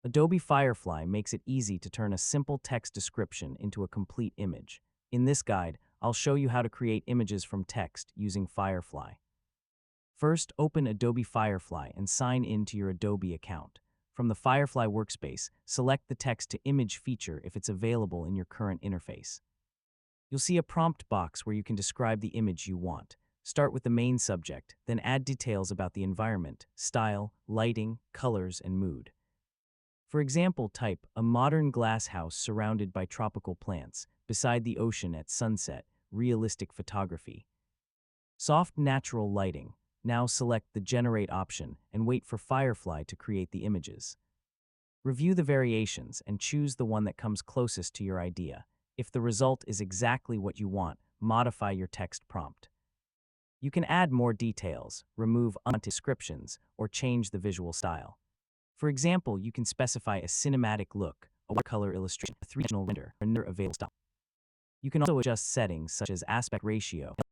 Adobe Firefly makes it easy to turn a simple text description into a complete image. In this guide, I'll show you how to create images from text using Firefly. First, open Adobe Firefly and sign in to your Adobe account. From the Firefly workspace, select the Text to Image feature if it's available in your current interface. You'll see a prompt box where you can describe the image you want. Start with the main subject, then add details about the environment, style, lighting, colors, and mood. For example, type a modern glass house surrounded by tropical plants, beside the ocean at sunset, realistic photography. Soft natural lighting. Now select the Generate option and wait for Firefly to create the images. Review the variations and choose the one that comes closest to your idea. If the result is exactly what you want, modify your text prompt. You can add more details, remove unwanted descriptions, or change the visual style. For example, you can specify a cinematic look, a watercolor illustration, a three-dimensional render, or another available style. You can also adjust settings such as aspect ratio,